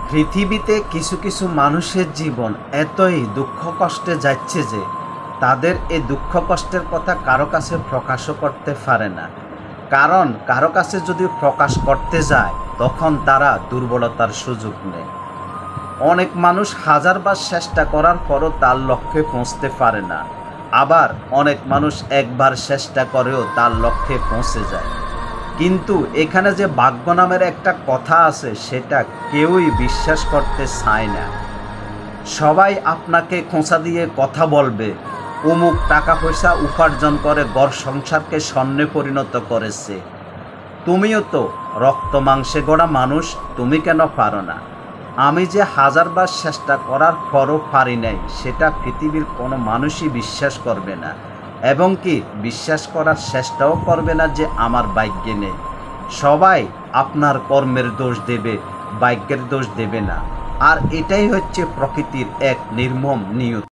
পৃথিবীতে কিছু কিছু মানুষের জীবন এতই দুঃখ কষ্টে যাচ্ছে যে তাদের এই দুঃখ কষ্টের কথা কারো কাছে প্রকাশও করতে পারে না। কারণ কারো কাছে যদি প্রকাশ করতে যায় তখন তারা দুর্বলতার সুযোগ নেয়। অনেক মানুষ হাজারবার চেষ্টা করার পরও তার লক্ষ্যে পৌঁছতে পারে না, আবার অনেক মানুষ একবার চেষ্টা করেও তার লক্ষ্যে পৌঁছে যায়। কিন্তু এখানে যে ভাগ্য নামের একটা কথা আছে সেটা কেউই বিশ্বাস করতে চায় না। সবাই আপনাকে খোঁচা দিয়ে কথা বলবে, অমুক টাকা পয়সা উপার্জন করে ঘর সংসারকে স্বর্ণে পরিণত করেছে। তুমিও তো রক্ত মাংসে গড়া মানুষ, তুমি কেন পারো না? আমি যে হাজারবার চেষ্টা করার পরও পারি নাই সেটা পৃথিবীর কোনো মানুষই বিশ্বাস করবে না, এবং কি বিশ্বাস করার চেষ্টাও করবে না যে আমার ভাগ্যে নেই। সবাই আপনার কর্মের দোষ দেবে, ভাগ্যের দোষ দেবে না। আর এটাই হচ্ছে প্রকৃতির এক নির্মম নিয়তি।